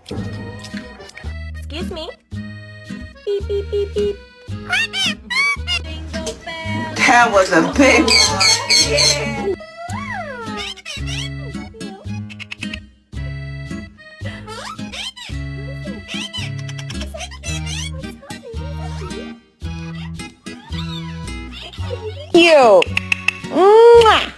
Excuse me. Beep, beep, beep, beep. That was a big one. Yeah. You. Mwah.